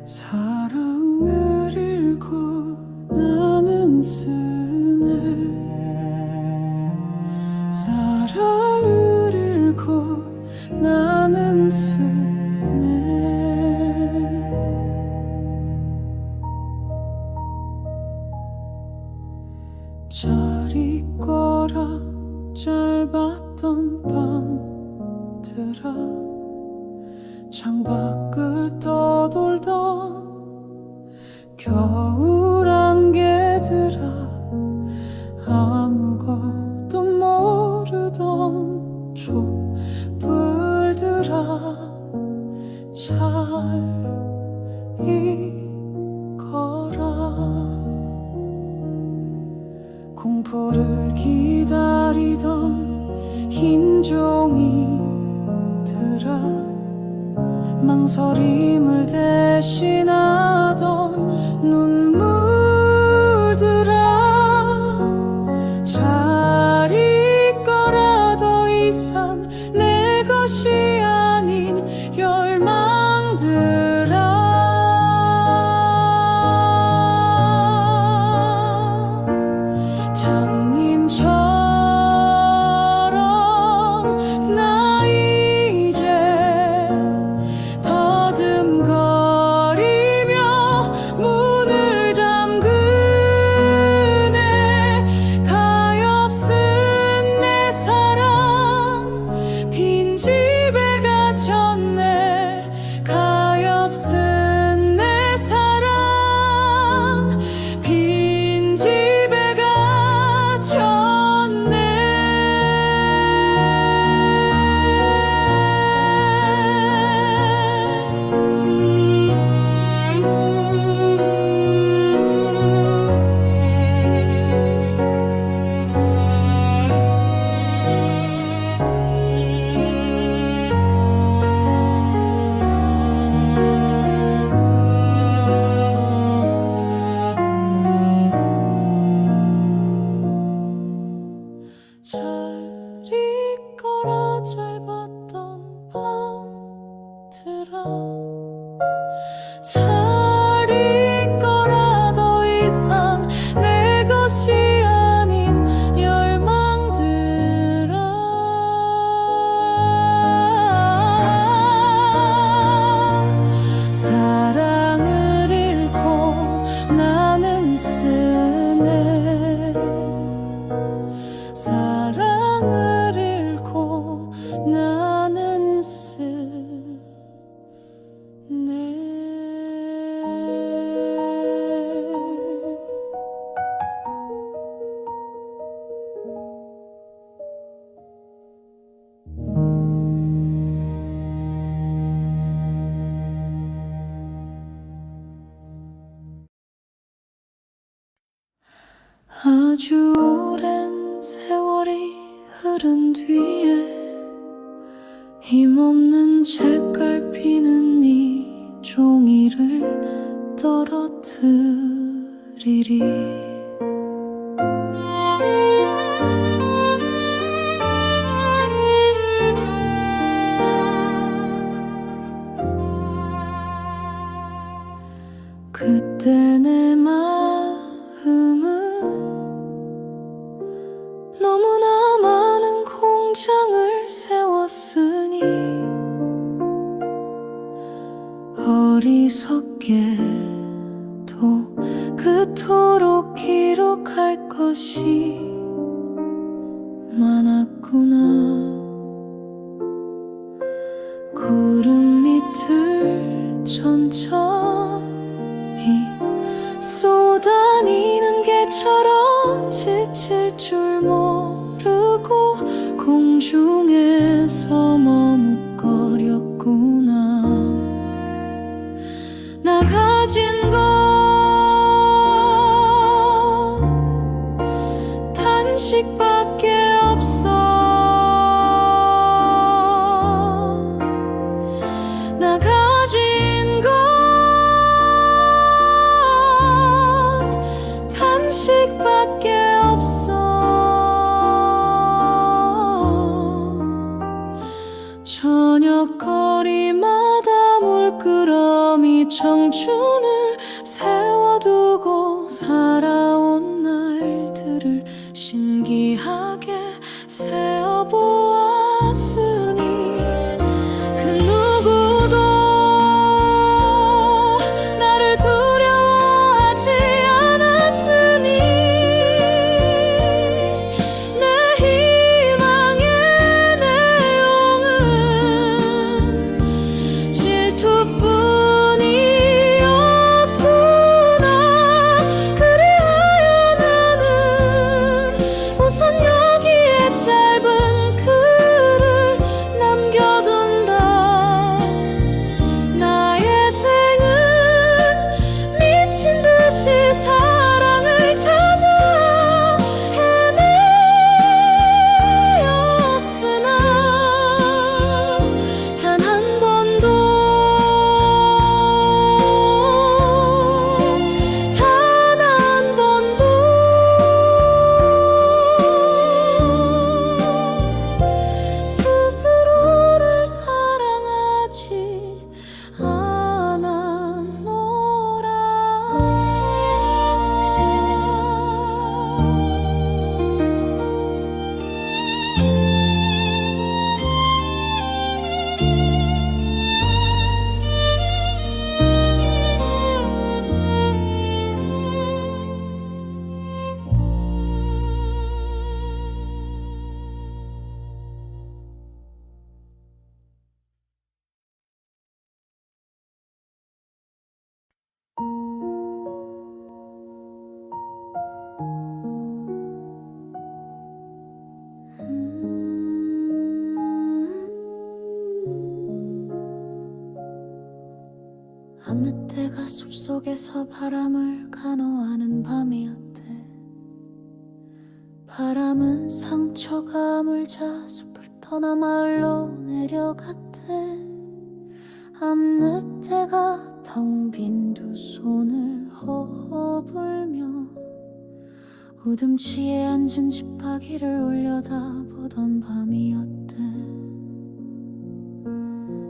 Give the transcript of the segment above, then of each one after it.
사랑을 잃고 나는 쓰네. 사랑을 잃고 나는 쓰네. 잘 있거라 짧았던 밤들아, 창밖을 떠돌던 겨울 안개들아, 아무것도 모르던 촛불들아, 잘 있거라. 공포를 기다리던 흰 종이들아, 망설임을 대신하던 눈물들아, 잘 있거라. 더 이상 내 것이 아닌 열망들아, 장님처럼 나 이제 더듬거리며 문을 잠그네. 가엾은 내 사랑 빈집에 갇혔네. 가엾은 내 사랑 빈집에 갇혔네. 잘 있거라 짧았던 밤들아, 잘 있거라. 더 이상 내 것이 아닌 열망들아, 사랑을 잃고 나는 쓰네. 사랑을 잃고 나는 쓰네. 아주 오랜 세월이 흐른 뒤에 힘없는 책갈피는 이 종이를 떨어뜨리리. 그때 내 마음은 너무나 많은 공장을 세웠으니 어리석게도 그토록 기록할 것이 많았구나. 구름 밑을 천천히 쏟아니는 개처럼 지칠 줄 모르고 공중에서 머뭇거렸구나. 나 가진 건 단식밖에 없어. 나 저녁 거리마다 물끄러미 청춘을 세워두고 살아온 날들을 신기하게 세어보았으니 그 누구도 나를 두려워하지 않았으니 내 희망의 내용은 질투뿐이었구나. 그리하여 나는 우선 여기에 짧은 글을 남겨둔다. 나의 생은 미친 듯이 사랑을 찾아 헤매었으나 단 한 번도 스스로를 사랑하지 않았노라. 어느 때가 숲속에서 바람을 간호하는 밤이었대. 바람은 상처가 아물자 숲을 떠나 마을로 내려갔대. 앞느 때가 텅 빈 두 손을 허허불며 우듬치에 앉은 집바퀴를 올려다보던 밤이었대.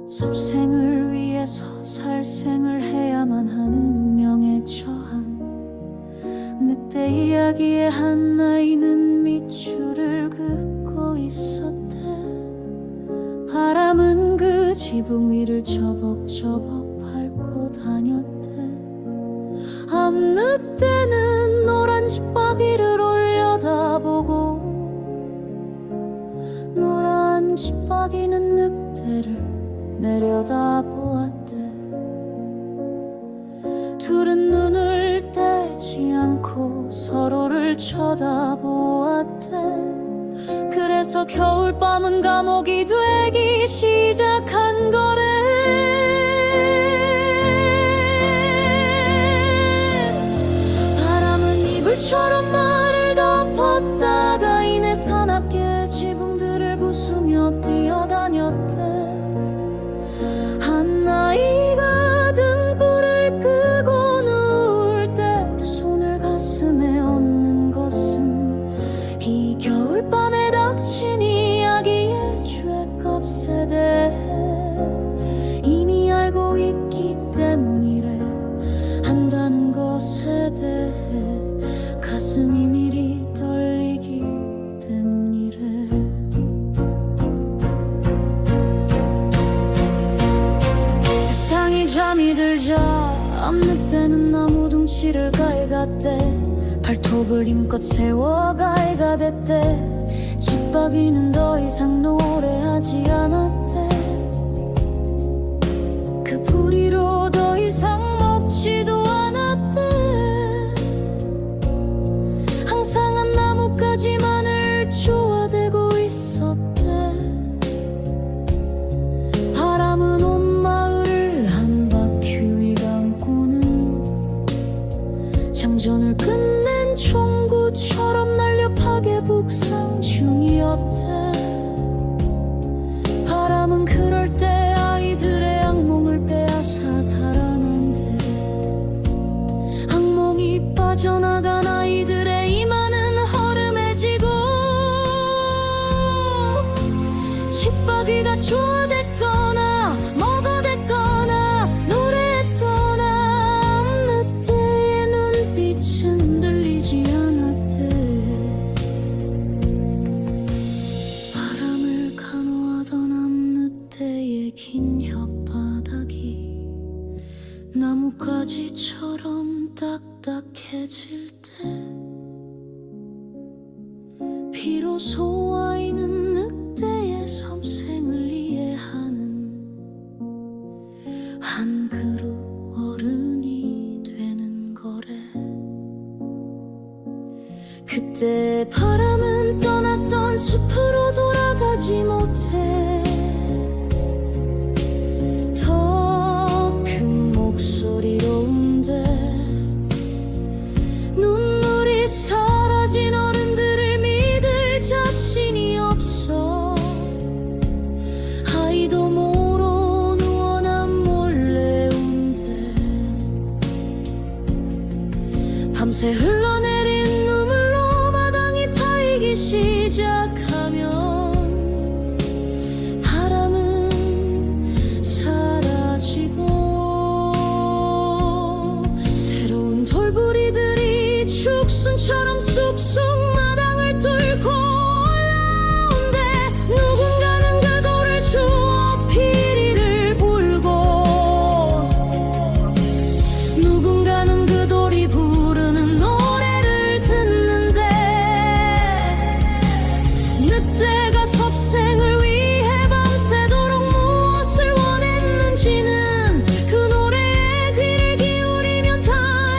섭생을 위해서 살생을 해야만 하는 운명의 저항. 늑대 이야기의 한 아이는 밑줄을 긋고 있었대. 바람은 그 지붕 위를 저벅저벅 밟고 다녔대. 앞느 때는 노란 집바퀴를 올려다보고 노란 집바퀴는 늑대를 내려다보았대. 둘은 눈을 떼지 않고 서로를 쳐다보았대. 그래서 겨울밤은 감옥이 되기 시작한 거래. 바람은 이불처럼 말을 덮었다가 이내 사납게 지붕들을 부수며 뛰어다녔대. 한 아이가 등불을 끄고 누울 때 두 손을 가슴에 얹는 것은 이 겨울밤에 닥친 이야기의 죄값에 대해 이미 알고 있기 때문이래. 한다는 것에 대해 가슴이 미리 떨리기 때문이래. 세상이 잠이 들자 앞느 때는 나무 둥치를 가해갔대. 발톱을 힘껏 세워 가해가 됐대. 집바퀴는 더 이상 노래하지 않았대. 그 부리로 더 이상 먹지도 않았대. 항상 한 나뭇가지만을 쪼아대고 있었대. 바람은 온 마을을 한 바퀴 감고는 장전을 끝낸 총구처럼 날려 파괴 북상 중이었대. 바람은 그럴 때 아이들의 악몽을 빼앗아 달아난대. 악몽이 빠져나간 아이들의 이마는 허름해지고 집바퀴가 쪼아 그때의 긴 혓바닥이 나뭇가지처럼 딱딱해질 때 비로소 아이는 늑대의 섬생을 이해하는 한 그루 어른이 되는 거래. 그때 바람은 떠났던 숲으로 돌아가지 못해 더 큰 목소리로 운대 눈물이 사라진 어른들을 믿을 자신이 없어 아이도 모로 누워나 몰래 운대. 밤새 흘러내린 눈물로 마당이 파이기 시작하면 바람은 사라지고 새로운 돌부리들이 죽순처럼 쑥쑥 마당을 뚫고 올라온대. 누군가는 그 돌을 주워 피리를 불고 누군가는 그 돌이 부르는 노래를 듣는데 늑대가 섭생을 위해 밤새도록 무엇을 원했는지는 그 노래에 귀를 기울이면 다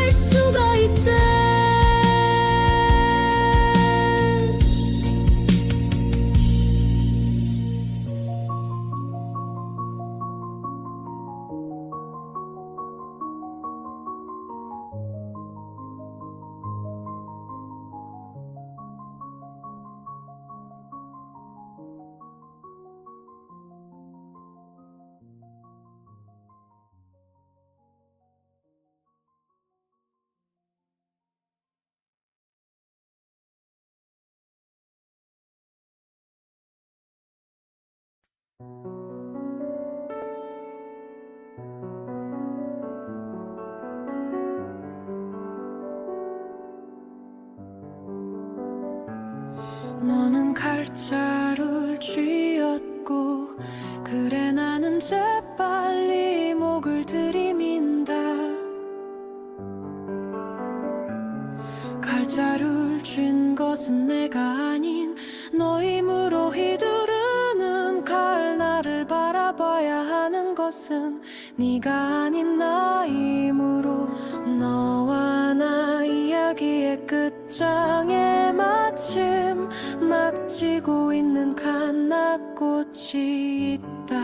알 수가 있대. 너는 칼자루를 쥐었고 그래 나는 재빨리 목을 들이민다. 칼자루를 쥔 것은 내가 아닌 너 힘으로 휘두르는 칼. 나를 바라봐야 하는 것은 네가 아닌 나 힘으로. 너와 나 이야기의 끝장에 마침 막 지고 있는 갓나꽃이 있다.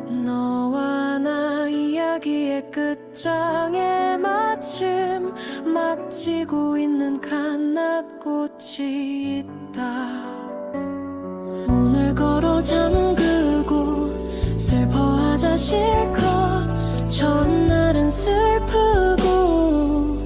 너와 나 이야기의 끝장에 마침 막 지고 있는 갓나꽃이 있다. 문을 걸어 잠그고 슬퍼하자 실컷. 첫날은 슬프고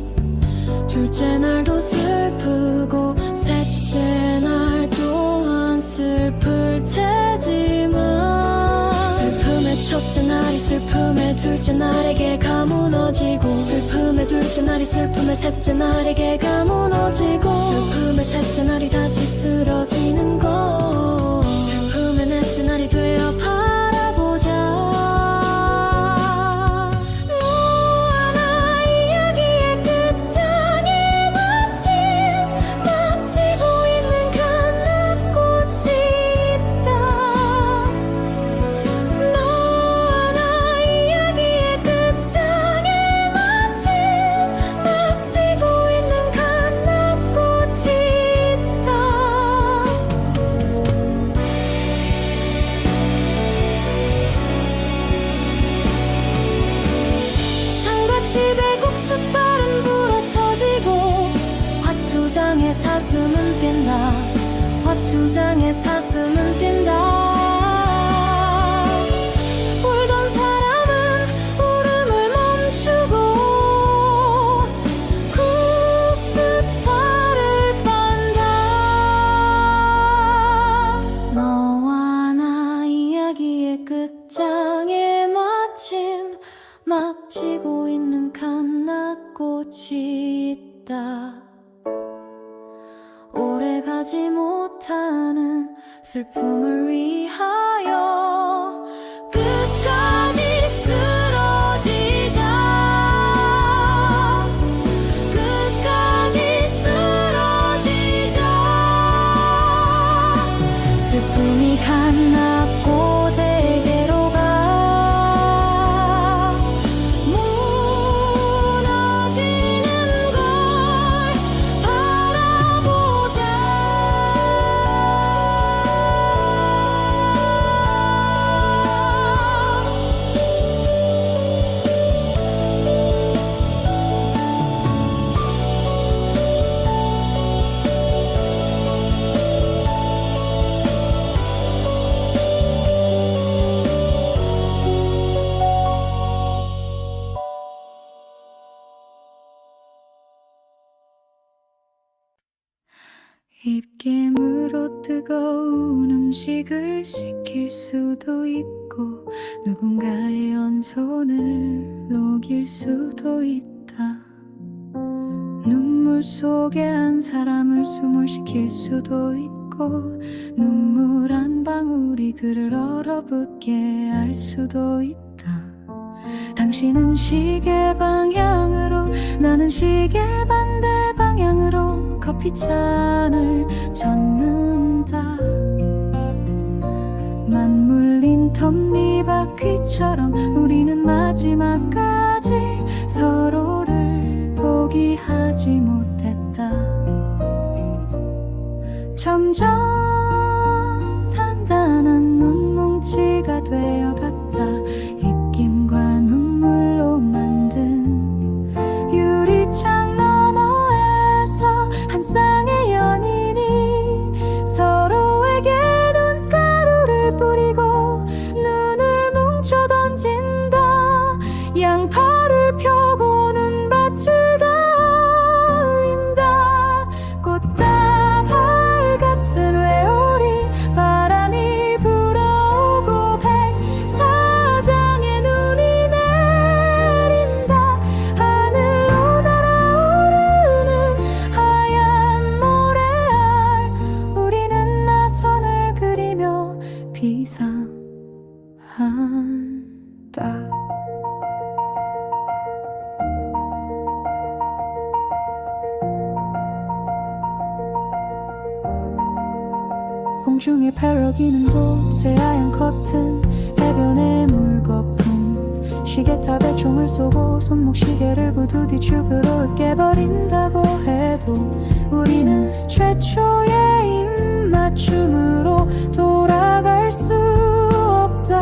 둘째 날도 슬프고 셋째 날 또한 슬플 테지만 슬픔의 첫째 날이 슬픔의 둘째 날에게 가무너지고 슬픔의 둘째 날이 슬픔의 셋째 날에게 가무너지고 슬픔의 셋째 날이 다시 쓰러지는 것. 슬픔의 넷째 날이 되어 바라보자. 집에 국수발은 불어터지고 화투장의 사슴은 뛴다. 화투장의 사슴은 뛴다. 울던 사람은 울음을 멈추고 국수발을 빤다. 너와 나 이야기의 끝장에 마침 막 지고 있는 갓나꽃이 있다. 오래가 포기하지 못하는 슬픔을 위하여 끝까지 쓰러지자. 끝까지 쓰러지자. 슬픔이 감납고 대개로 가 무너지는 걸 바라보자. 입김으로 뜨거운 음식을 식힐 수도 있고 누군가의 언손을 녹일 수도 있다. 눈물 속에 한 사람을 숨을 식힐 수도 있고 눈물 한 방울이 그를 얼어붙게 할 수도 있다. 당신은 시계 방향으로, 나는 시계 반대 방향으로 커피잔을 젓는다. 맞물린 톱니바퀴처럼 우리는 마지막까지 서로를 포기하지 못했다. 점점 단단한 눈뭉치가 되어갔다. 입김과 눈물로 만든 유리창 너머에서 한 쌍의 연인이 서로에게 눈가루를 뿌리고 눈을 뭉쳐 던진다. 양팔을 펴고 눈밭을 달린다. 꽃다발 같은 회오리 바람이 불어오고 백사장의 눈이 내린다. 하늘로 날아오르는 하얀 모래알 우리는 나선을 그리며 비상한다. 공중에 펴럭이는 도 새하얀 커튼 해변의 물거품 시계탑에 총을 쏘고 손목시계를 구두 뒤축으로 으깨버린다고 해도 우리는 최초의 입맞춤으로 돌아갈 수 없다.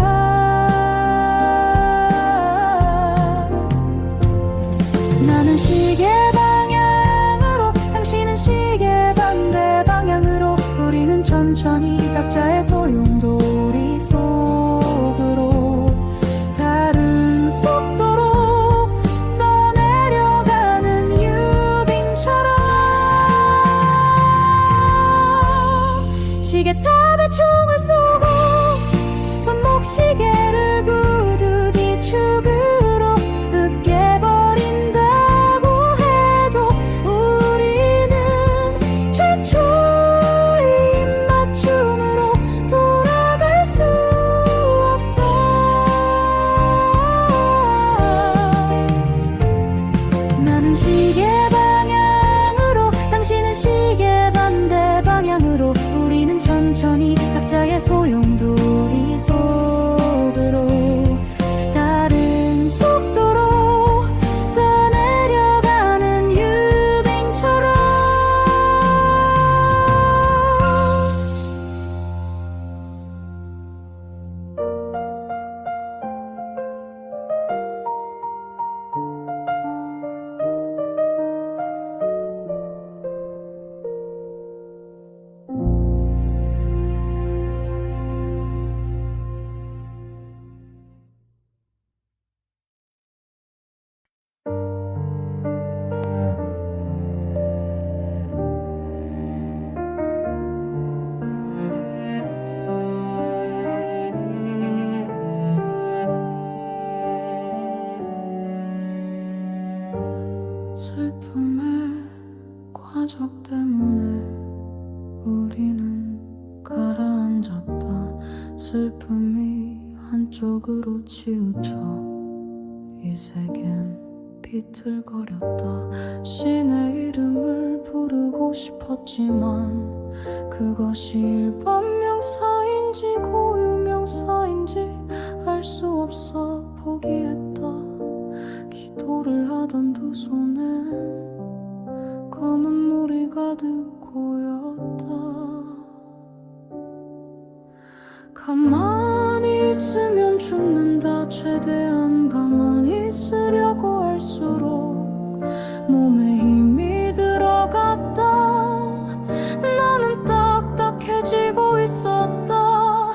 나는 시계 방향으로, 당신은 시계 반대 방향으로 우리는 천천히 각자의 소용돌이 속으로 다른 속도로 떠내려가는 유빙처럼 시계탑에 총을 쏘고 손목시계를 구두 뒤축으로 으깨버린다고 해도 우리는 최초의 입맞춤으로 돌아갈 수 없다. 나는 시계 방향으로, 당신은 시계 반대 방향으로 우리는 천천히 각자의 소용돌이 속으로 다른 속도로 떠내려가는 유빙처럼 슬픔의 과적 때문에 슬픔이 한쪽으로 치우쳐 이 세계는 비틀거렸다. 신의 이름을 부르고 싶었지만 그것이 일반 명사인지 고유 명사인지 알 수 없어 포기했다. 기도를 하던 두 손엔 검은 물이 가득 고였다. 가만히 있으면 죽는다. 최대한 가만히 있으려고 할수록 몸에 힘이 들어갔다. 나는 딱딱해지고 있었다.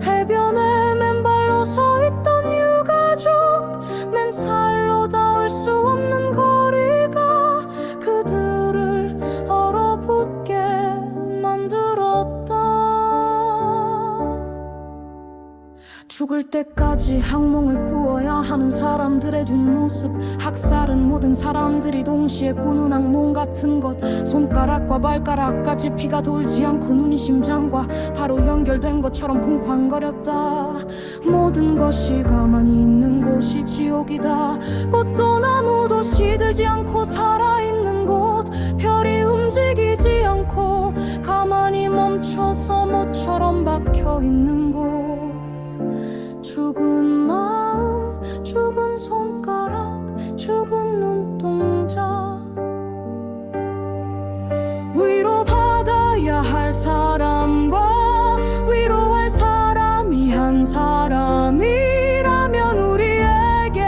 해변에 맨발로 서 있던 유가족, 맨살로 닿을 수 없는 거리가 그들을 얼어붙게 만들었다. 죽을 때까지 악몽을 꾸어야 하는 사람들의 뒷모습. 학살은 모든 사람들이 동시에 꾸는 악몽 같은 것. 손가락과 발가락까지 피가 돌지 않고 눈이 심장과 바로 연결된 것처럼 쿵쾅거렸다. 모든 것이 가만히 있는 곳이 지옥이다. 꽃도 나무도 시들지 않고 살아있는 곳. 별이 움직이지 않고 가만히 멈춰서 모처럼 박혀있는 곳. 죽은 마음, 죽은 손가락, 죽은 눈동자. 위로받아야 할 사람과 위로할 사람이 한 사람이라면 우리에게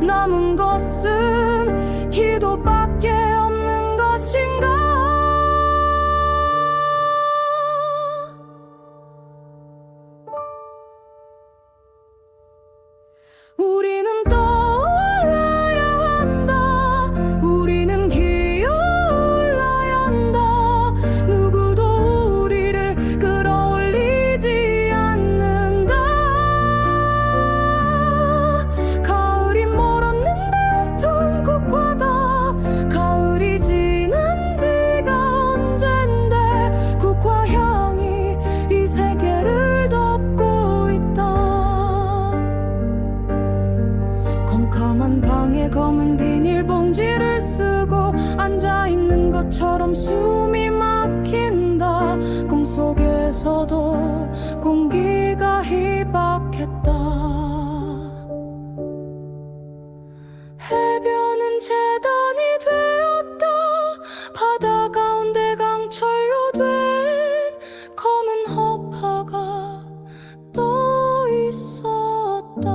남은 것은 기도밖에 없는 것인가? 우리는 떠올라야 한다. 우리는 기어올라야 한다. 누구도 우리를 끌어올리지 않는다. 가을이 멀었는데 온통 국화다. 가을이 지난 지가 언젠데 국화 향이 이 세계를 덮고 있다. 컴컴한 방에 검은 비닐봉지를 쓰고 앉아있는 것처럼 숨이 막힌다. 꿈속에서도 공기가 희박했다. 해변은 재단이 되었다. 바다 가운데 강철로 된 검은 허파가 떠 있었다.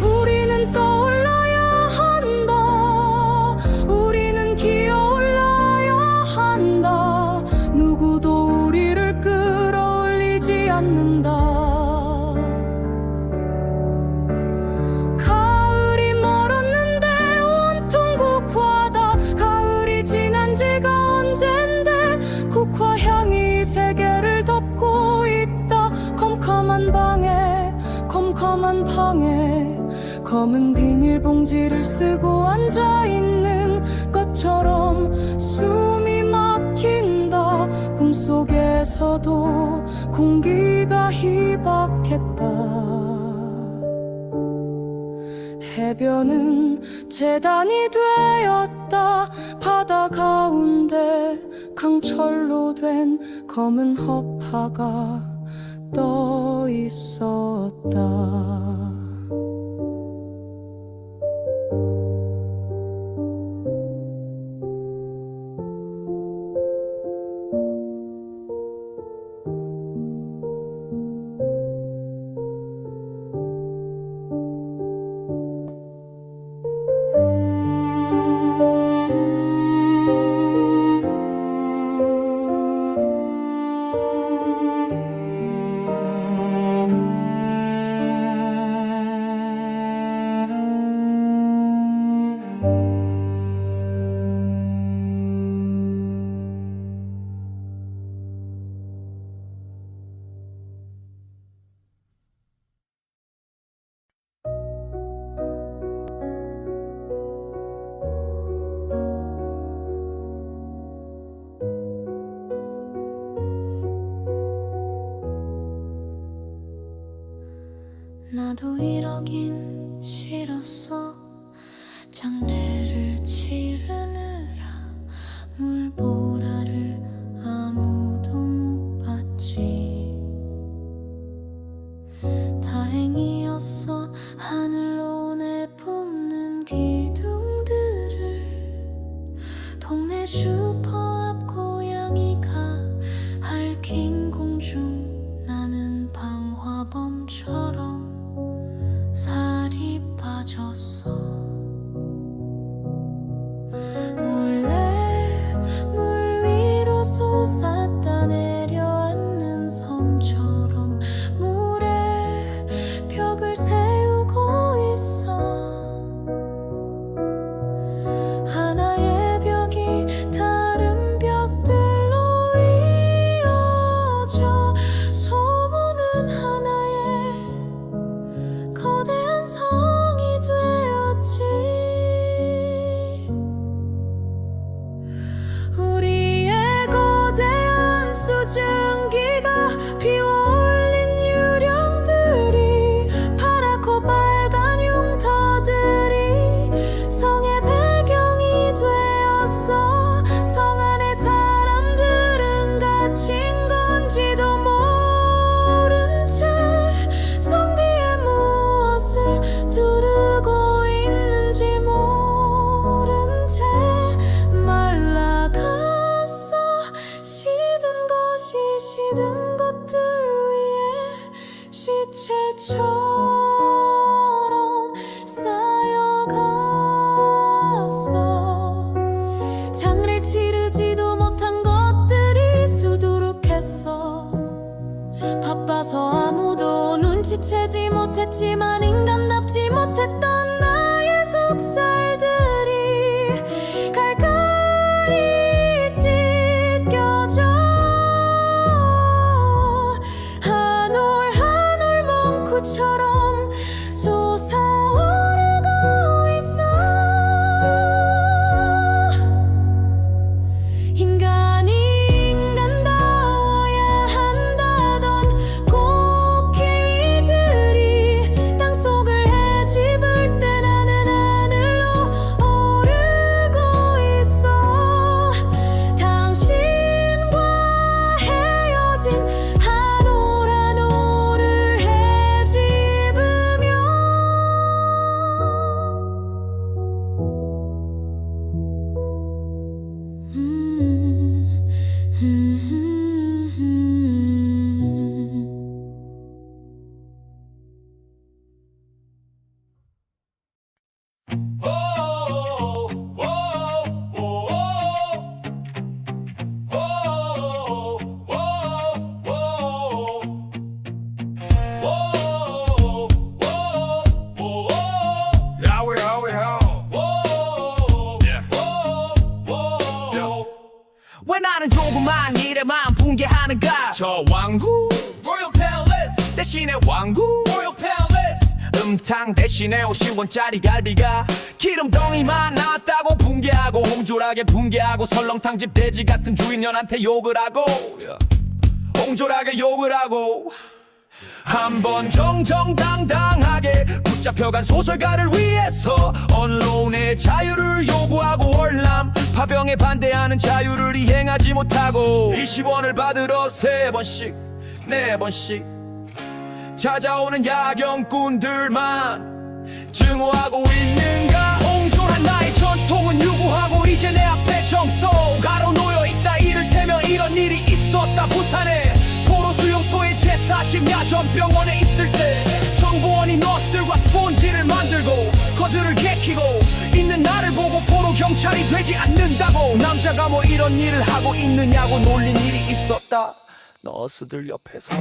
우리는 떠올라야 한다. 우리는 기어올라야 한다. 누구도 우리를 끌어올리지 않는다. 가을이 멀었는데 온통 국화다. 가을이 지난 지가 언젠데 국화 향이 세계를 덮고 있다. 컴컴한 방에 검은 비닐봉지를 쓰고 앉아있는 것처럼 숨이 막힌다. 꿈속에서도 공기가 희박했다. 해변은 재단이 되었다. 바다 가운데 강철로 된 검은 허파가 떠 있었다. 나도 이러긴 싫었어. 장례를 치르느라 물보라를 아무도 못 봤지. 다행이었어. 하늘로 내뿜는 기둥들을 동네 슈퍼 앞 고양이가 핥힌 공중 나는 방화범처럼 살이 빠졌어. 몰래 물 위로 솟았다 내려앉는 섬처럼 물에 벽을 세우고 있어. 하나의 벽이 다른 벽들로 이어져 소문은 하나의 거대한 성이 되었지. 우리의 거대한 수증기가 피워올린 유령들이 파랗고 빨간 흉터들이 성의 배경이 되었어. 성 안의 사람들은 갇힌 건지도 모른 채 성 뒤에 무엇을 두르고 있는지 모른 채 말라갔어. 시든 것이 시든 것들 위에 시체처럼 쌓여갔어. 장례를 치르지도 못한 것들이 수두룩했어. 바빠서 아무도 눈치채지 못했지만 인간답지 못했던 나의 속살들이 갈갈이 찢겨져 한 올 한 올 몽쿠처럼 솟아오르고 있어. 인간이 인간다워야 한다던 코끼리들이 땅속을 헤집을 때 나는 하늘로 오르고 있어. 당신과 헤어진 한 올 한 올을 헤집으며 왜 나는 조그만 일에만 붕괴하는가? 저 왕국 Royal Palace 대신에 왕국 Royal Palace 음탕 대신에 50원짜리 갈비가 기름덩이만 나왔다고 붕괴하고 옹졸하게 붕괴하고 설렁탕집 돼지 같은 주인년한테 욕을 하고 옹졸하게 욕을 하고 한번 정정당당하게 붙잡혀간 소설가를 위해서 언론의 자유를 요구하고 월남 파병에 반대하는 자유를 이행하지 못하고 20원을 받으러 3번씩 4번씩 찾아오는 야경꾼들만 증오하고 있는가? 옹졸한 나의 전통은 유구하고 이제 내 앞에 정소 가로 놓여있다. 이를테면 이런 일이 있었다. 부산에 포로수용소의 제40 야전병원에 있을 때 정보원이 너스들과 스폰지를 만들고 거들을 개키고 있는 나를 보고 포로경찰이 되지 않는다고 남자가 뭐 이런 일을 하고 있느냐고 놀린 일이 있었다. 너스들 옆에서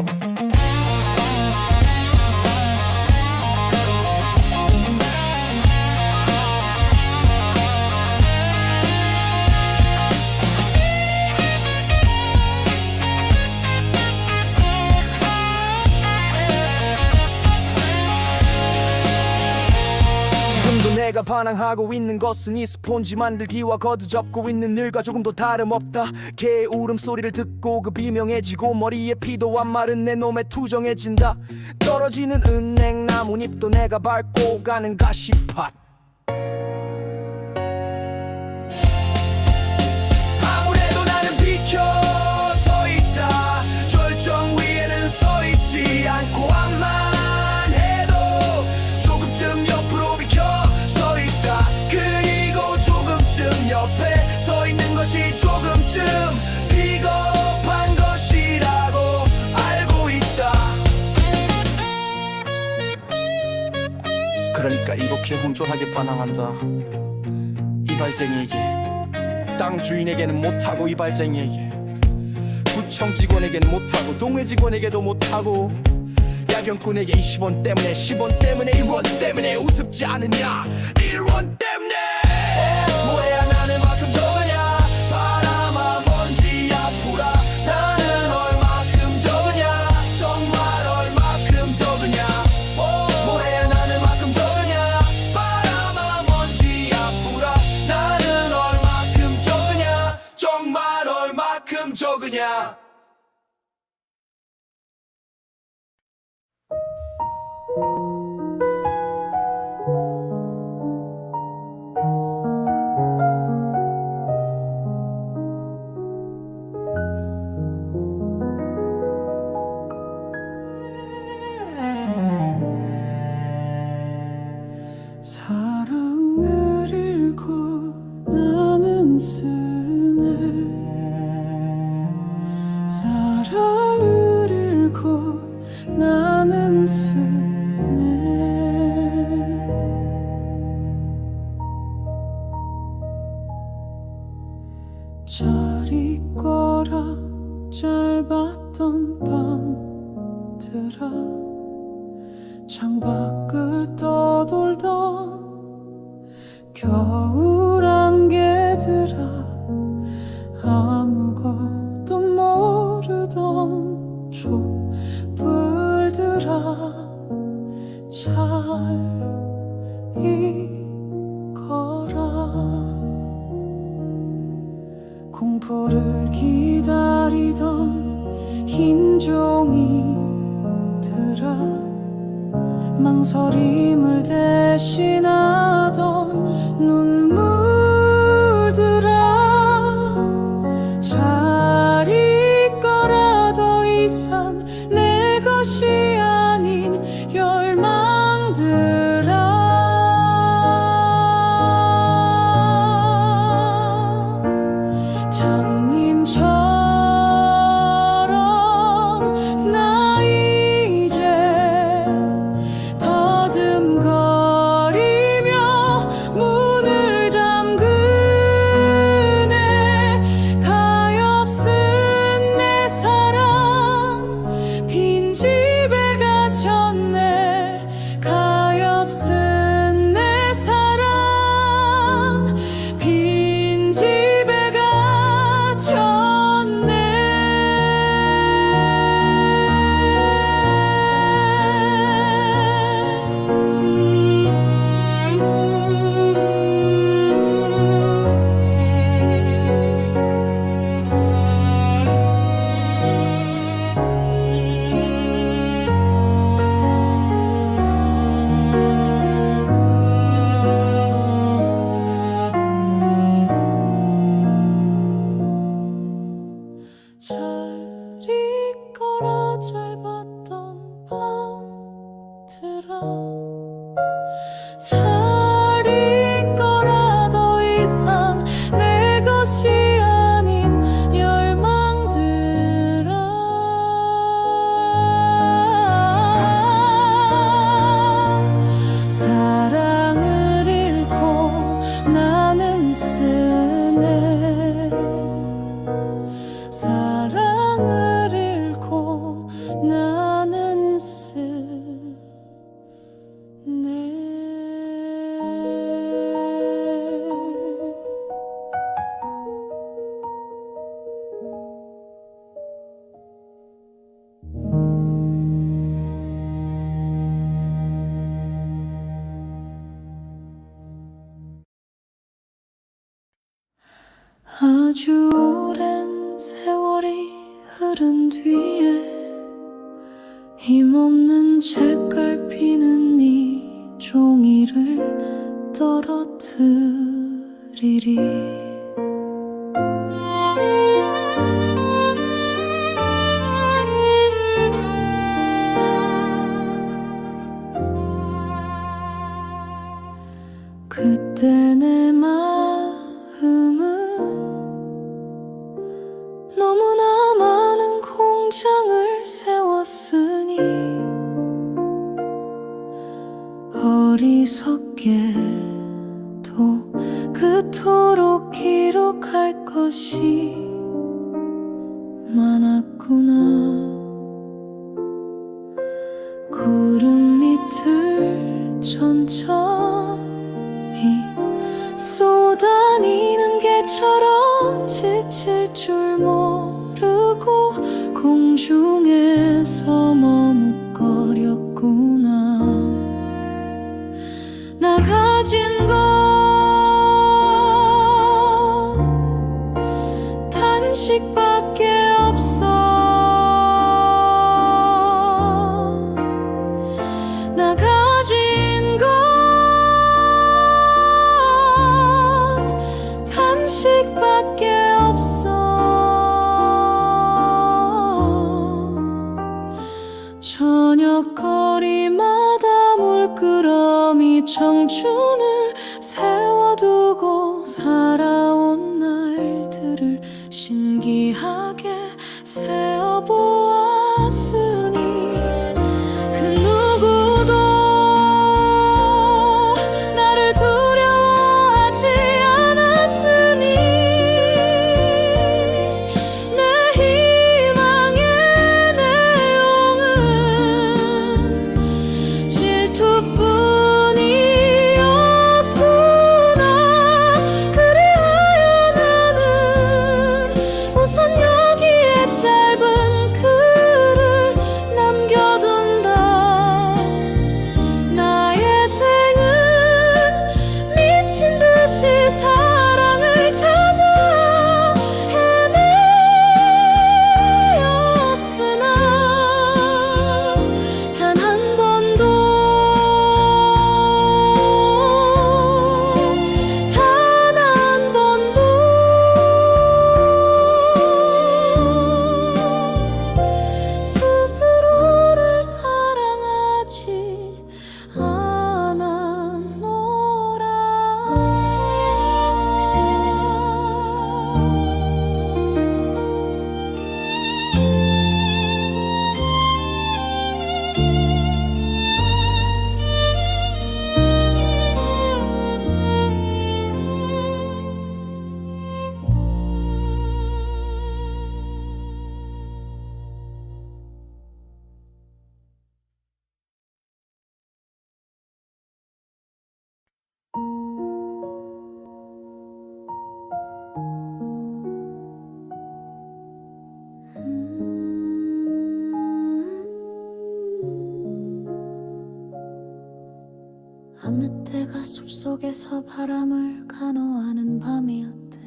내가 반항하고 있는 것은 이 스폰지 만들기와 거두접고 있는 일과 조금도 다름없다. 개의 울음소리를 듣고 그 비명해지고 머리에 피도 안 마른 내 놈의 투정해진다. 떨어지는 은행 나뭇잎도 내가 밟고 가는 가시밭. 아무래도 나는 비켜서 있다. 절정 위에는 서 있지 않고 앞만 해도 조금쯤 옆으로 비켜서 있다. 그리고 조금쯤 옆에 서 있는 것이 조금쯤 비겁한 것이라고 알고 있다. 그러니까 이렇게 혼돈하게 반항한다. 이발쟁이에게, 땅 주인에게는 못하고, 이발쟁이에게, 구청 직원에게는 못하고, 동네 직원에게도 못하고, 야경꾼에게 20원 때문에, 10원 때문에, 1원 때문에 우습지 않으냐. 1원 때문에 뭐해야 나는 만큼 적으냐. 바람아 먼지야 불아 나는 얼마큼 적으냐. 정말 얼마큼 적으냐. 뭐해야 나는 만큼 적으냐. 바람아 먼지야 불아 나는 얼마큼 적으냐. 정말 얼마큼 적으냐. 사랑을 잃고 나는 쓰네. 사랑을 잃고 나는 쓰네. 잘 있거라 짧았던 밤들아 창밖을 떠돌던 겨울 안개들아 아무것도 모르던 촛불들아 잘 있거라. 공포를 기다리던 흰 종이들아 망설임을 대신하던 눈물들아 잘 있거라. 더 이상 내 것이 아닌 열망들아 장님처럼 나 이제 더듬거리며 문을 잠그네. 가엾은 내 사랑 빈집에 갇혔네. 가엾은 내 사랑 빈집에 갇혔네. 잘 있거라 짧았던 밤들아 잘 있거라. 더 이상 내 것이 아닌 열망들아 사랑을 잃고 나는 쓰네. 사랑을 잃고 나 책갈피는 네 종이를 떨어뜨리리. 그때 내 마음은 너무나 많은 공장을 세웠으니 어리석게도 그토록 기록할 것이 많았구나. 구름 밑을 천천히 쏟아니는 개처럼 지칠 줄 모르고 공중에서 머뭇거렸구나. 나 가진 것 단식밖에 없어. 나 가진 것 단식밖에 없어. 저녁 거리마다 물끄러미 청춘을 세워두고 살아온 날들을 신기하게 세어보았으니 그 누구도 나를 두려워하지 않았으니 내 희망의 내용은 질투뿐이었구나. 그리하여 나는 우선 여기에 짧은 글을 남겨둔다. 나의 생은 미친 듯이 사랑을 찾아 헤매였으나 단 한 번도 단 한 번도 스스로를 사랑하지 않았노라. 어느 때가 숲속에서 바람을 간호하는 밤이었대.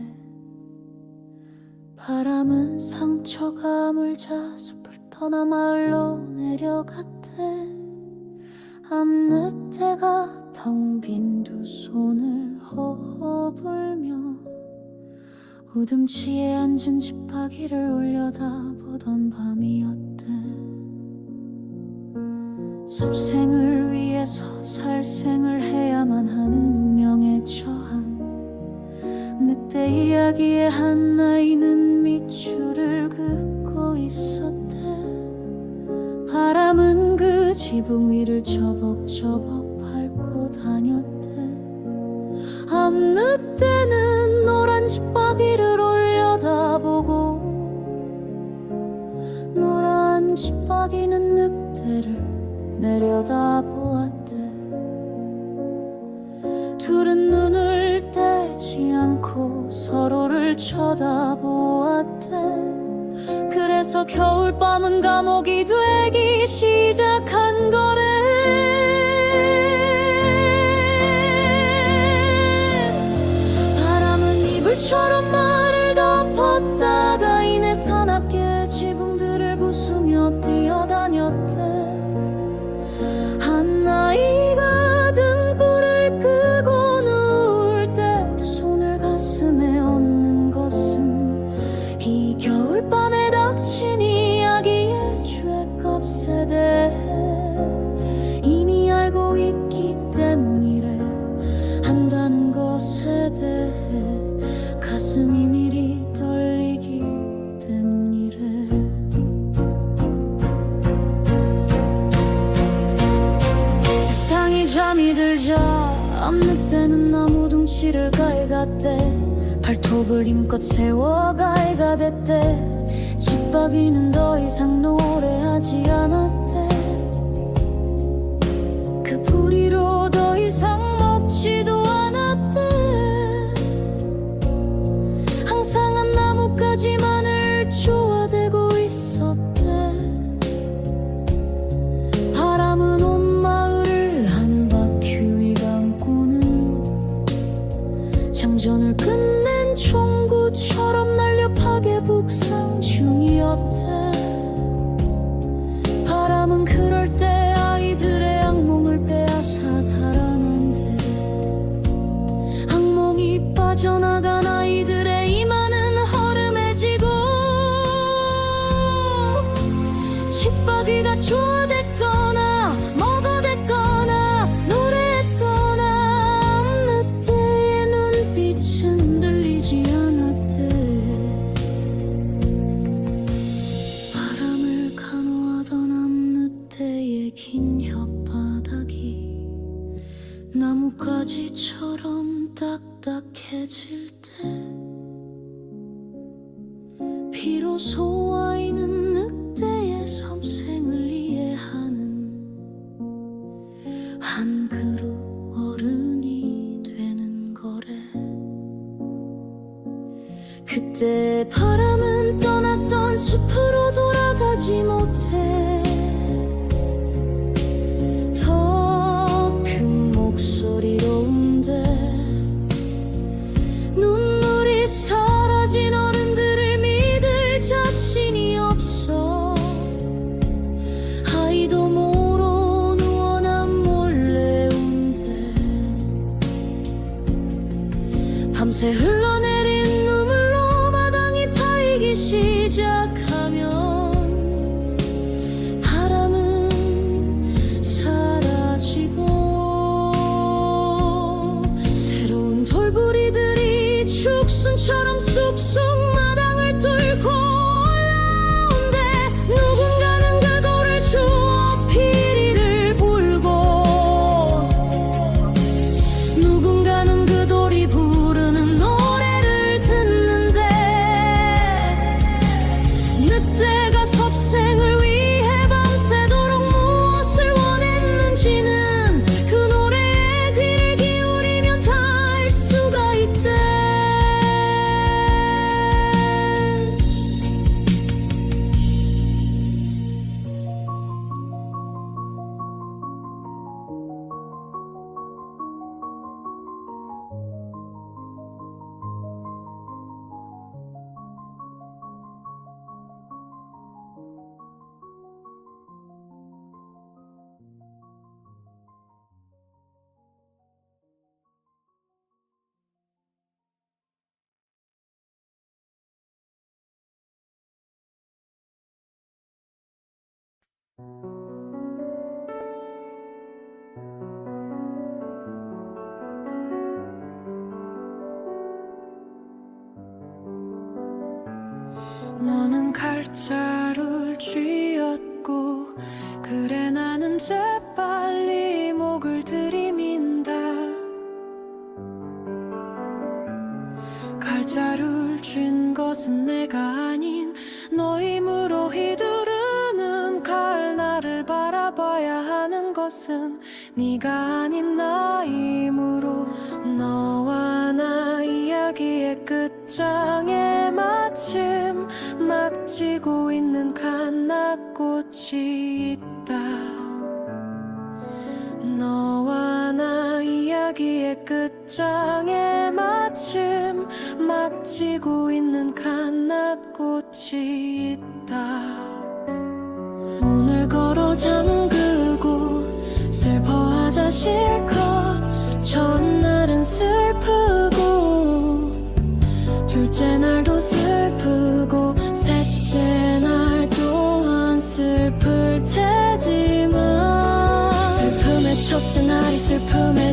바람은 상처가 아물자 숲을 떠나 마을로 내려갔대. 어느 때가 텅 빈 두 손을 허허불며 우듬치에 앉은 집바퀴를 올려다보던 밤이었대. 섭생을 위해서 살생을 해야만 하는 운명의 저항. 늑대 이야기의 한 아이는 밑줄을 긋고 있었대. 바람은 그 지붕 위를 저벅저벅 밟고 다녔대. 어느 때는 노란 집바퀴를 올려다보고 노란 집바퀴는 늑대를 내려다보았대. 둘은 눈을 떼지 않고 서로를 쳐다보았대. 그래서 겨울밤은 감옥이 되기 시작한 거래. 바람은 이불처럼 말을 덮었다가 이내 사납게 지붕들을 부수며 뛰어다녔대. 것에 대해 이미 알고 있기 때문이래. 한다는 것에 대해 가슴이 미리 떨리기 때문이래. 세상이 잠이 들자 어느 때는 나무 둥치를 가해갔대. 발톱을 힘껏 세워 가해가 됐대. 집박이는 더 이상 노래하지 않았대. 그 부리로 더 이상 먹지도 않았대. 항상 한 나뭇가지만을 쪼아대고 있었대. 바람은 온 마을을 한 바퀴 감고는 장전을 끝낸 총구처럼 날려 파괴 북상 중이었대. 바람은 그럴 때 아이들의 악몽을 빼앗아 달아난대. 악몽이 빠져나간 아이들의 이마는 허름해지고 집박이가 쪼아댔거나 먹어댔거나 노래했거나 어느 때의 눈빛은 들리지 않았대. 바람을 간호하던 어느 때의 긴 혓바닥이 나뭇가지처럼 딱딱해질 때 비로소 아이는 늑대의 섬생을 이해하는 한 그루 어른이 되는 거래. 그때 바람은 떠났던 숲으로 돌아가지 못해. 더 큰 목소리로 운대. 눈물이 사라진 어른들을 믿을 자신이 없어. 아이도 모로 누워 난 몰래 운대. 밤새 흘러내린 눈물로 마당이 파이기 시작하면 바람은 사라지고 새로운 돌부리들이 죽순처럼 쑥쑥 마당을 뚫고 올라온대. 누군가는 그 돌을 주워 피리를 불고 누군가는 그 돌이 부르는 노래를 듣는데 늑대가 섭생을 위해 밤새도록 무엇을 원했는지는 그 노래에 귀를 기울이면 다 알 수가 있대. 너는 칼자루를 쥐었고 그래 나는 재빨리 목을 들이민다. 칼자루를 쥔 것은 내가 아닌 너 힘으로 휘두르는 칼. 나를 바라봐야 하는 것은 네가 아닌 나이므로 너와 나 이야기의 끝장에 마침 막 지고 있는 갓나꽃이 있다. 너와 나 이야기의 끝장에 마침 막 지고 있는 갓나꽃이 있다. 문을 걸어 잠그고 슬퍼하자 실컷. 첫날은 슬프고 둘째 날도 슬프고 셋째 날 또한 슬플 테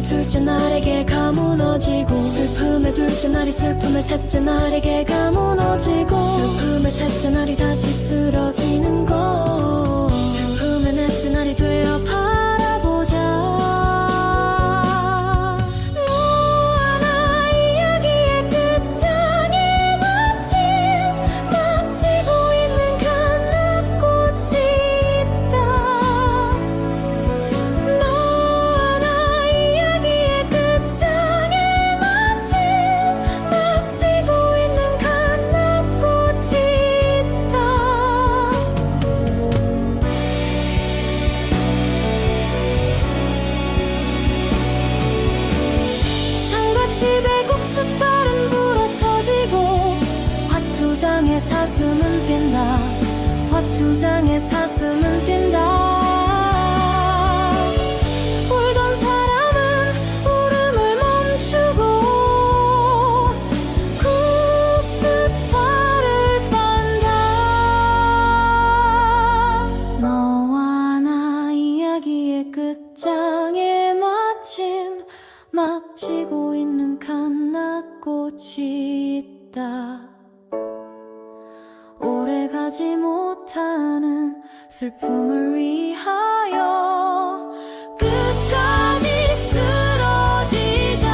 둘째 날에 개가 무너지고 슬픔의 둘째 날이 슬픔의 셋째 날에 개가 무너지고 슬픔의 셋째 날이 다시 쓰러지는 것 슬픔의 넷째 날이 되어 바라보자 너와 나 이야기의 끝장에 마침 막히고 있는 갓나꽃이 있다 너와 나 이야기의 끝장에 마침 막히고 있는 갓나꽃이 있다 상갓집에 국숫발은 불어터지고 화투장에 사슴은 뛴다 화투장에 사슴은 뛴다 울던 사람은 울음을 멈추고 국숫발을 빤다 너와 나 이야기의 끝장에 마침 막 지고 있는 갓나꽃이 있다 오래가지 못하는 슬픔을 위하여 끝까지 쓰러지자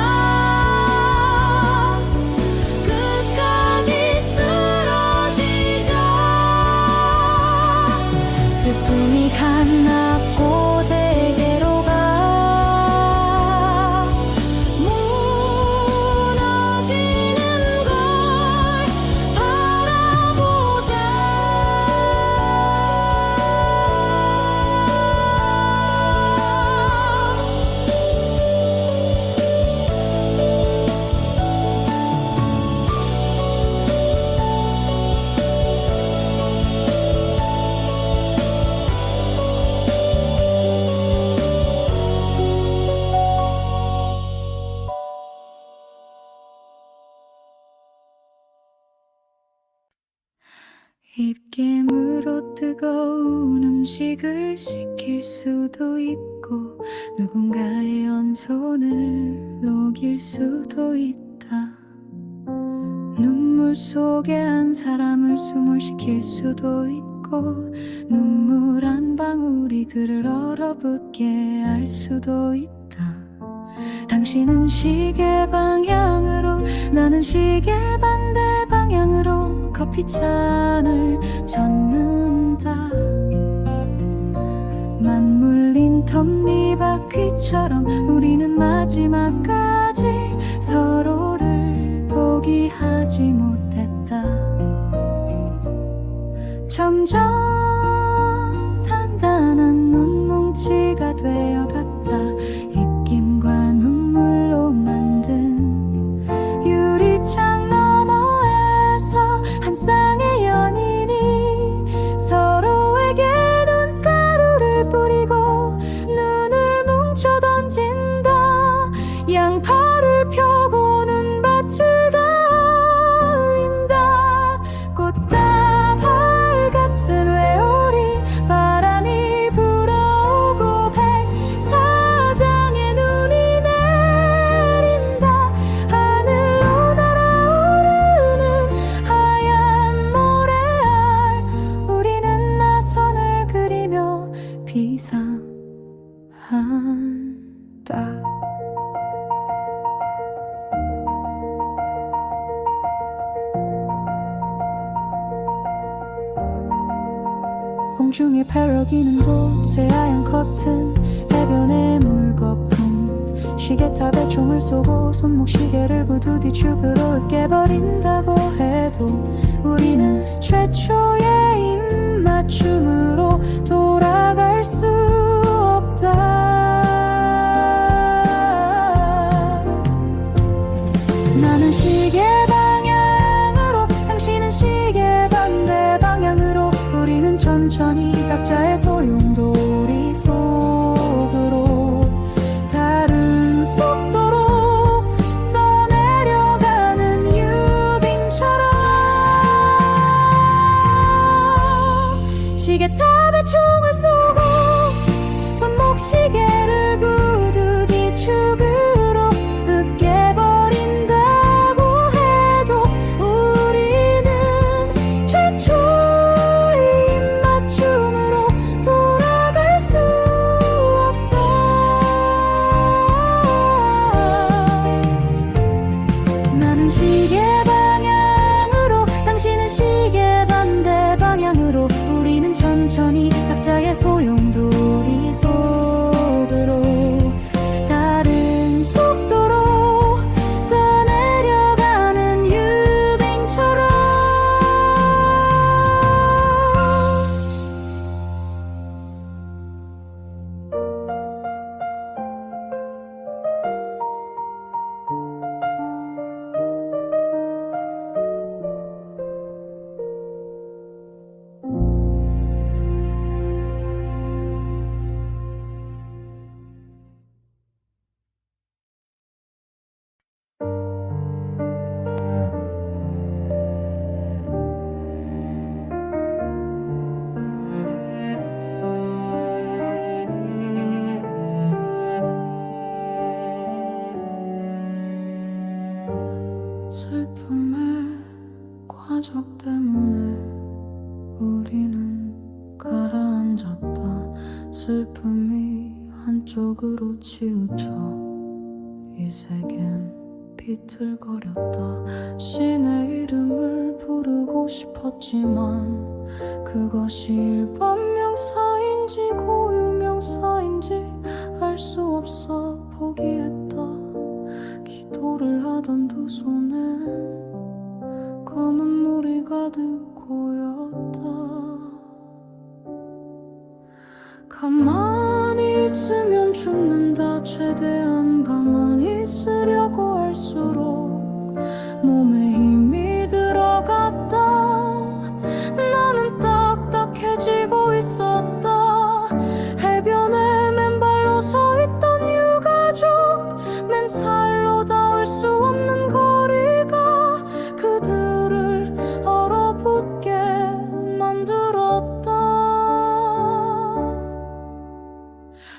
끝까지 쓰러지자 슬픔이 갓나꽃에게로 가 무너지는 걸 바라보자 입김으로 뜨거운 음식을 식힐 수도 있고 누군가의 언손을 녹일 수도 있다 눈물 속에 한 사람을 숨을 식힐 수도 있고 눈물 한 방울이 그를 얼어붙게 할 수도 있다 당신은 시계 방향으로 나는 시계 반대 방향으로 커피잔을 젓는다 맞물린 톱니바퀴처럼 우리는 마지막까지 서로를 포기하지 못했다 점점 단단한 눈뭉치가 되어갔다 입김과 눈물로 만든 유리창 너머에서 한 쌍의 연인이 서로에게 눈가루를 뿌리고 눈을 뭉쳐 던진다 양팔을 펴고 눈밭을 달린다 꽃다발 같은 회오리 바람이 불어오고 백사장의 눈이 내린다 하늘로 날아오르는 하얀 모래알 우리는 나선을 그리며 비상한다 공중에 펴려기는 곳 새하얀 커튼 해변의 물거품 시계탑에 총을 쏘고 손목시계를 구두 뒤축으로 으깨버린다고 해도 우리는 최초의 입맞춤으로 돌아갈 수 없다 나는 시계 방향으로 당신은 시계 반대 방향으로 우리는 천천히 각자의 소용돌이 속으로 다른 속도로 떠내려가는 유빙처럼 시계탑에 총을 쏘 슬픔이 한쪽으로 치우쳐 이 세계는 비틀거렸다. 신의 이름을 부르고 싶었지만 그것이 일반 명사인지 고유명사인지 알 수 없어 포기했다. 기도를 하던 두 손엔 검은 물이 가득 고였다. 가만히 있으면 죽는다. 최대한 가만히 있으려고 할수록 몸에 힘이 들어갔다. 나는 딱딱해지고 있었다. 해변에 맨발로 서 있던 유가족, 맨살로 닿을 수 없는 거리가 그들을 얼어붙게 만들었다.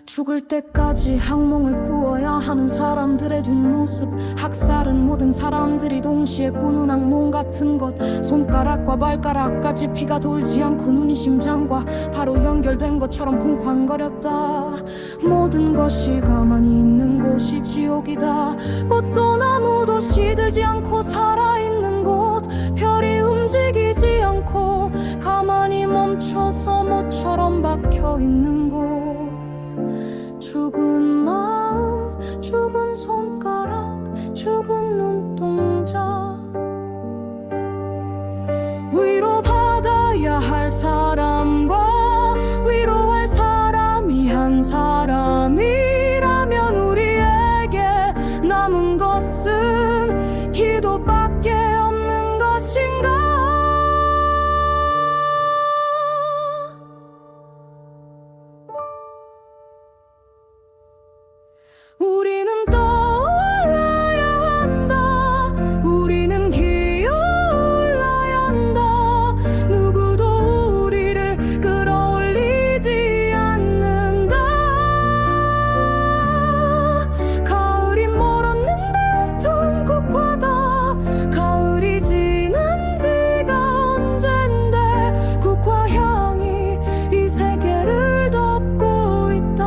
죽을 때까지 악몽을 꾸어야 하는 사람들의 뒷모습. 학살은 모든 사람들이 동시에 꾸는 악몽 같은 것. 손가락과 발가락까지 피가 돌지 않고 눈이 심장과 바로 연결된 것처럼 쿵쾅거렸다. 모든 것이 가만히 있는 곳이 지옥이다. 꽃도 나무도 시들지 않고 살아있는 곳. 별이 움직이지 않고 가만히 멈춰서 모처럼 박혀있는 곳. 죽은 마음, 죽은 손가락, 죽은 눈동자. 위로받아야 할 사람과 위로할 사람이 한 사람이라면 우리에게 남은 것은 기도밖에 없는 것인가? 우리는 떠올라야 한다. 우리는 기어올라야 한다. 누구도 우리를 끌어올리지 않는다. 가을이 멀었는데 온통 국화다. 가을이 지난 지가 언젠데 국화 향이 이 세계를 덮고 있다.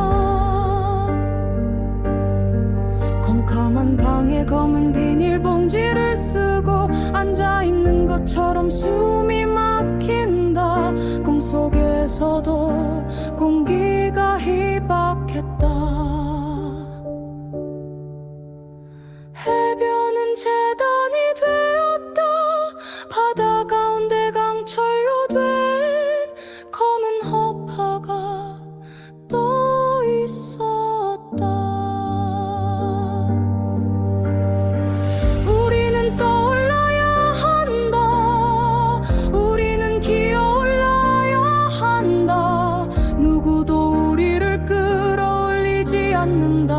컴컴한 방에 검은 비닐봉지를 쓰고 앉아있는 것처럼 숨이 막힌다. 꿈속에서도 공기가 희박했다. 해변은 재단이 되었다. 바다 가운데 강철로 된 검은 허파가 떠 있었다. 우리는 떠올라야 한다. 우리는 기어올라야 한다. 누구도 우리를 끌어올리지 않는다.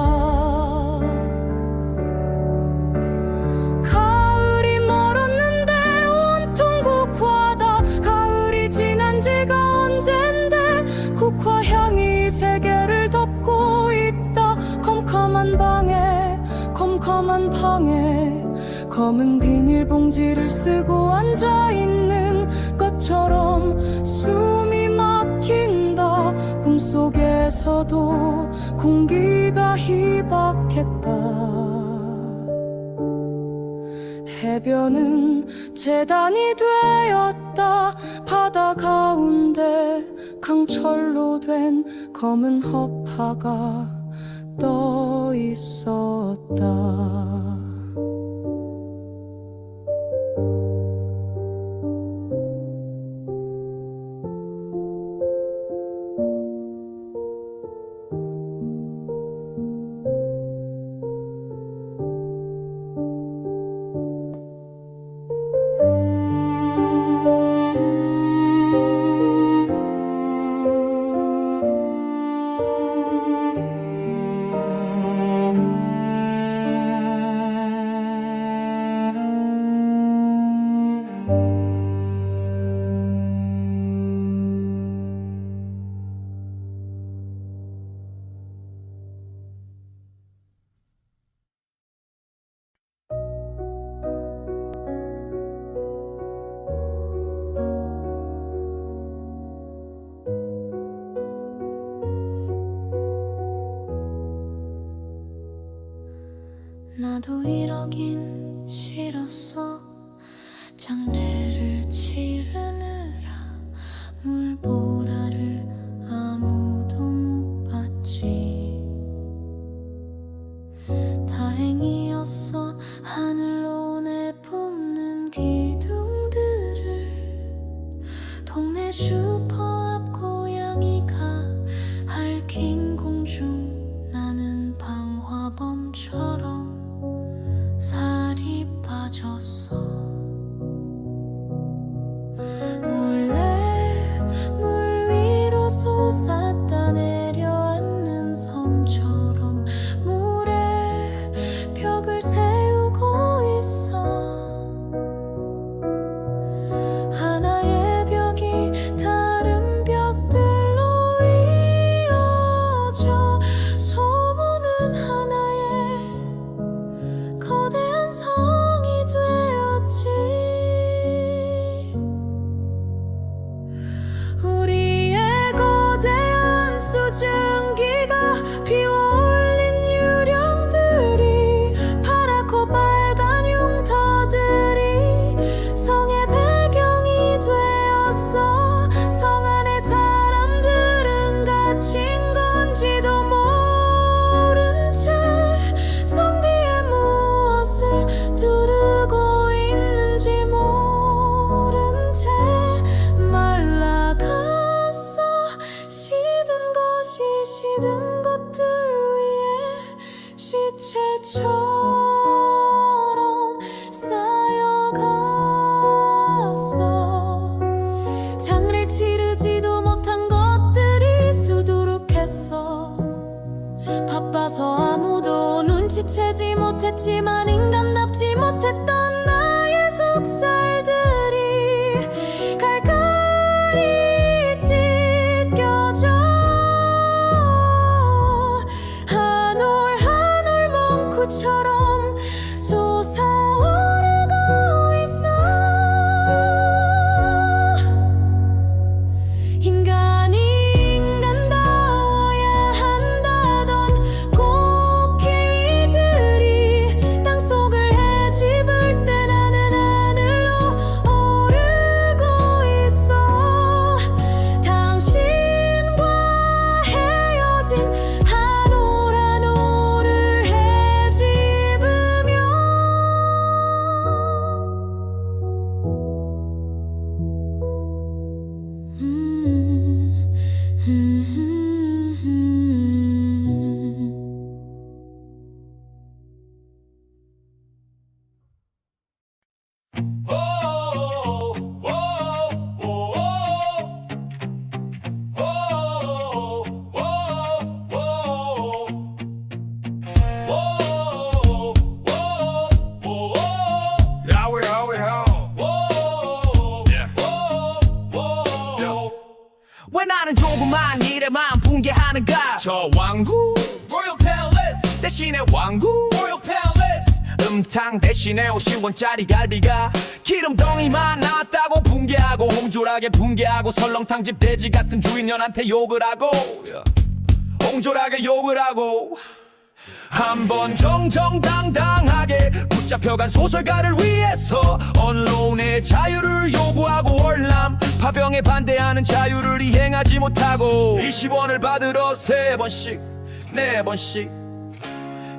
가을이 멀었는데 온통 국화다. 가을이 지난 지가 언젠데 국화 향이 세계를 덮고 있다. 컴컴한 방에 검은 비닐봉지를 쓰고 앉아있는 것처럼 숨이 막힌다. 꿈속에서도 공기가 희박했다. 해변은 재단이 되었다. 바다 가운데 강철로 된 검은 허파가 떠 있었다. 나도 이러긴 싫었어. 장례를 치르느라 물보라를 아무도 못 봤지. 다행이었어. 하늘로 내뿜는 기둥들을 동네 슈퍼 앞 고양이가 핥힌 공중 나는 방화범처럼 살이 빠졌어. 몰래 물 위로 솟았다 내려앉는 섬처럼 물에 벽을 세우고 있어. 하나의 벽이 다른 벽들로 이어져 소문은 하나의 거대한 성이 되었지. 우리의 거대한 수증기가 피워올린 유령들이 파랗고 빨간 흉터들이 성의 배경이 되었어. 성 안의 사람들은 갇힌 건지도 모른 채 성 뒤에 무엇을 두르고 있는지 모른 채 말라갔어. 시든 것이 시든 것들 위에 시체처럼 쌓여갔어. 장례를 치르지도 못한 것들이 수두룩했어. 바빠서 아무도 눈치채지 못했지만 인간답지 못했던 나의 속살들이 갈갈이 찢겨져 한 올 한 올 멍구처럼 솟아오르고 있어. 인간이 인간다워야 한다던 코끼리들이 땅속을 헤집을 때 나는 하늘로 오르고 있어. 당신과 헤어진 한 올 한 올을 헤집으며 왜 나는 조그만 일에만 붕괴하는가? 저 왕국 Royal Palace 대신에 왕국 Royal Palace 음탕 대신에 50원짜리 갈비가 기름덩이만 나왔다고 붕괴하고 홍졸하게 붕괴하고 설렁탕집 돼지 같은 주인년한테 욕을 하고 홍졸하게 욕을 하고 한번 정정당당하게 붙잡혀간 소설가를 위해서 언론의 자유를 요구하고 월남 파병에 반대하는 자유를 이행하지 못하고 20원을 받으러 3번씩 4번씩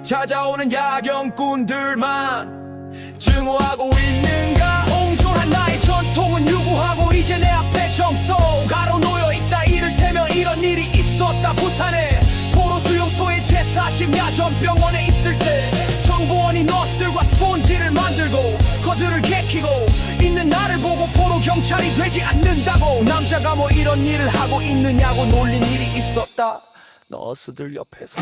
찾아오는 야경꾼들만 증오하고 있는가? 옹졸한 나의 전통은 유구하고 이제 내 앞에 정소 가로놓여 있다. 이를테면 이런 일이 있었다. 부산에 포로 수용소에 제40야 전병원에 있을 때 정보원이 너스들과 스폰지를 만들고 거들을 개키고 있는 나를 보고 포로 경찰이 되지 않는다고 남자가 뭐 이런 일을 하고 있느냐고 놀린 일이 있었다. 너스들 옆에서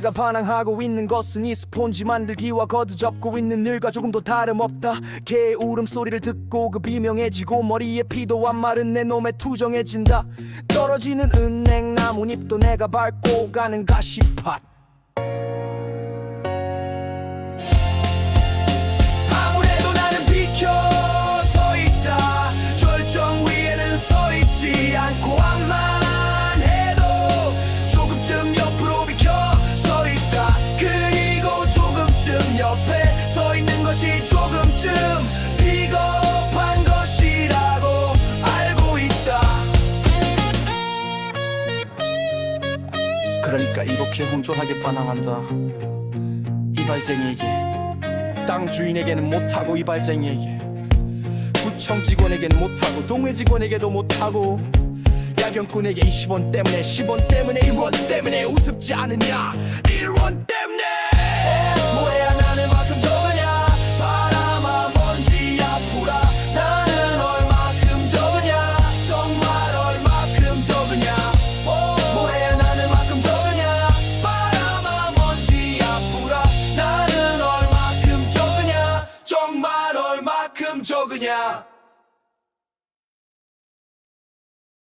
내가 반항하고 있는 것은 이 스폰지 만들기와 거드 접고 있는 일과 조금도 다름없다. 개의 울음소리를 듣고 그 비명해지고 머리에 피도 안 마른 내 놈의 투정해진다. 떨어지는 은행 나뭇잎도 내가 밟고 가는 가시밭. 아무래도 나는 비켜서 있다. 절정 위에는 서 있지 않고 앞만 해도 조금쯤 옆으로 비켜서 있다. 그리고 조금쯤 옆에 서 있는 것이 조금쯤 비겁한 것이라고 알고 있다. 그러니까 이렇게 혼존하게 반항한다. 이발쟁이에게, 땅 주인에게는 못하고, 이발쟁이에게, 구청 직원에게는 못하고, 동네 직원에게도 못하고, 야경꾼에게 20원 때문에, 10원 때문에, 1원 때문에 우습지 않으냐, 1원 때문에. 뭐해야 나는 만큼 적으냐. 바람아 먼지야 풀아. 나는 얼마큼 적으냐. 정말 얼마큼 적으냐. 뭐해야 나는 만큼 적으냐. 바람아 먼지야 풀아. 나는 얼마큼 적으냐. 정말 얼마큼 적으냐.